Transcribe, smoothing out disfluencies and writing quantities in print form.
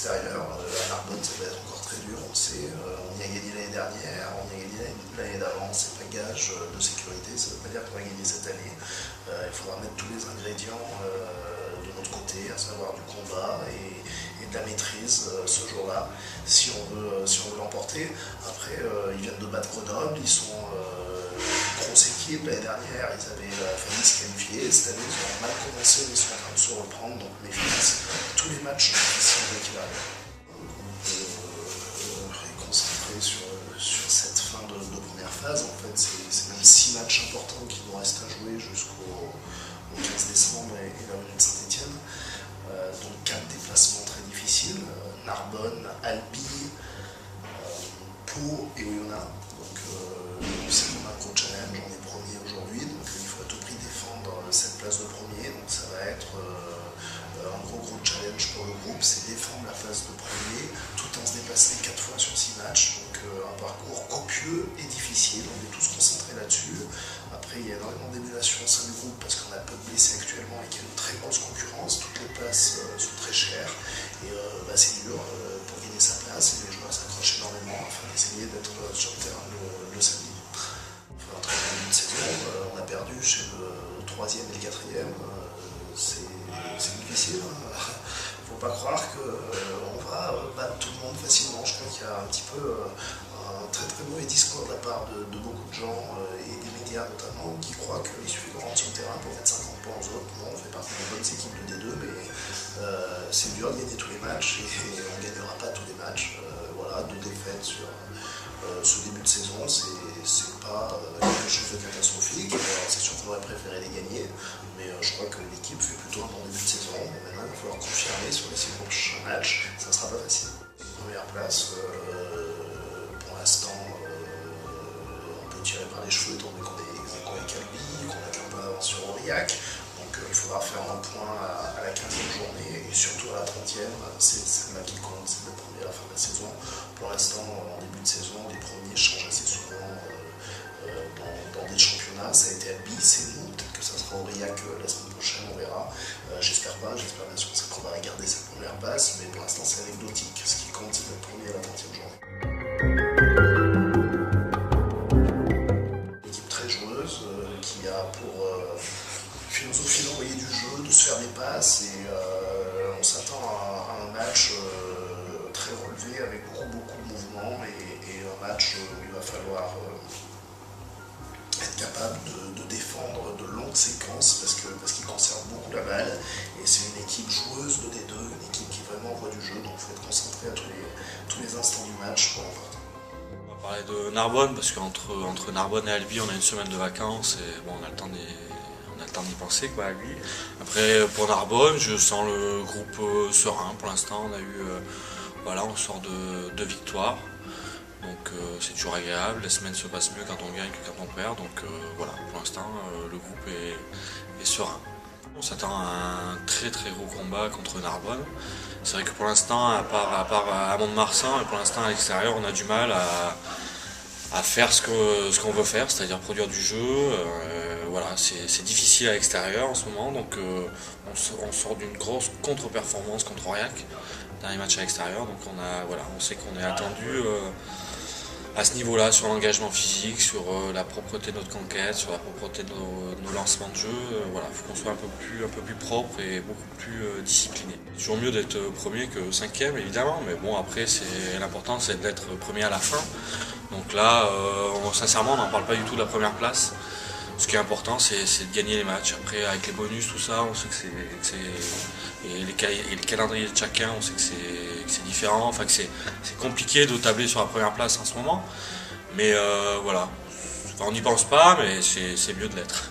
l'extérieur. À Narbonne, ça va être encore très dur, on le sait. On y a gagné l'année dernière, on y a gagné l'année d'avant. C'est pas gage de sécurité, ça ne veut pas dire qu'on va gagner cette année. Il faudra mettre tous les ingrédients de notre côté, à savoir du combat et de la maîtrise ce jour-là, si on veut l'emporter. Après, ils viennent de battre Grenoble, ils sont une grosse équipe. L'année dernière, ils avaient failli se qualifier. Cette année, ils ont mal commencé, mais ils sont en train de se reprendre. Donc, méfiance. Tous les matchs sont difficiles dès qu'il arrive. Réconcentrer sur cette fin de première phase. En fait, c'est même 6 matchs importants qui nous restent à jouer jusqu'au 15 décembre et la venue de Saint-Etienne. Donc 4 déplacements très difficiles, Narbonne, Albi, Pau et Oyonnax. Donc c'est un gros challenge, on est premier aujourd'hui, donc il faut à tout prix défendre cette place de premier. Donc ça va être un gros challenge pour le groupe, c'est défendre la place de premier tout en se déplaçant 4 fois sur 6 matchs. Donc un parcours copieux et difficile, on est tous concentrés là-dessus. Après, il y a énormément d'émulation au sein du groupe parce qu'on a peu de blessés actuellement et qu'il y a une très grosse concurrence. Toutes les places sont très chères et c'est dur pour gagner sa place et les joueurs s'accrochent énormément afin d'essayer d'être sur le terrain le samedi. Enfin, un très bon début de saison, on a perdu chez le 3e et le 4e. C'est difficile. Faut pas croire qu'on va battre tout le monde facilement. Je crois qu'il y a un petit peu un très mauvais discours de la part de beaucoup de gens et des médias notamment qui croient qu'il suffit de rentrer sur le terrain pour mettre 50 points aux autres. Non, on fait partie des bonnes équipes de D2, mais c'est dur de gagner tous les matchs et on ne gagnera pas tous les matchs. Voilà, 2 défaites sur ce début de saison, c'est pas quelque chose de catastrophique. C'est sûr qu'on aurait préféré les gagner, mais je crois que l'équipe fait plutôt un bon début de saison. Maintenant, il va falloir confirmer sur les 6 prochains matchs, ça ne sera pas facile. Première place, pour l'instant, on peut tirer par les cheveux étant donné qu'on est ex-aequo avec Albi, qu'on a un peu d'avance sur Aurillac. Donc il faudra faire un point à la 15e journée et surtout à la 30e. C'est celle-là qui compte, c'est le premier à la fin de la saison. Pour l'instant, en début de saison, les premiers changent assez souvent dans des championnats. Ça a été Albi, c'est nous. Peut-être que ça sera Aurillac la semaine prochaine, on verra. J'espère pas, j'espère bien sûr qu'on va garder cette première place, mais pour l'instant c'est anecdotique. Ce qui compte, c'est d'être premier à la 30e journée. Une équipe très joueuse qui a pour philosophie d'envoyer du jeu, de se faire des passes et on s'attend à un match très relevé avec beaucoup de mouvements et un match où il va falloir être capable de défendre de longues séquences parce qu'il conserve beaucoup la balle et c'est une équipe joueuse de D2, une équipe qui vraiment envoie du jeu, donc il faut être concentré à tous les instants du match pour l'emporter. On va parler de Narbonne parce qu'entre Narbonne et Albi on a une semaine de vacances et bon, on a le temps d'y penser quoi, à Albi. Après pour Narbonne je sens le groupe serein pour l'instant, on sort de 2 victoires. Donc c'est toujours agréable, les semaines se passent mieux quand on gagne que quand on perd, donc voilà, pour l'instant le groupe est serein. On s'attend à un très gros combat contre Narbonne. C'est vrai que pour l'instant, à part à Mont-de-Marsan, et pour l'instant à l'extérieur, on a du mal à faire ce qu'on veut faire, c'est-à-dire produire du jeu. Voilà, c'est difficile à l'extérieur en ce moment, donc on sort d'une grosse contre-performance contre Aurillac dans les matchs à l'extérieur, donc on sait qu'on est attendu à ce niveau-là, sur l'engagement physique, sur la propreté de notre conquête, sur la propreté de nos lancements de jeu. Voilà, il faut qu'on soit un peu plus propre et beaucoup plus discipliné. C'est toujours mieux d'être premier que 5e évidemment, mais bon après l'important c'est d'être premier à la fin. Donc là, sincèrement on n'en parle pas du tout de la première place. Ce qui est important c'est de gagner les matchs. Après avec les bonus, tout ça, on sait que et les calendriers de chacun, on sait que c'est différent, enfin que c'est compliqué de tabler sur la première place en ce moment. Mais voilà, on n'y pense pas, mais c'est mieux de l'être.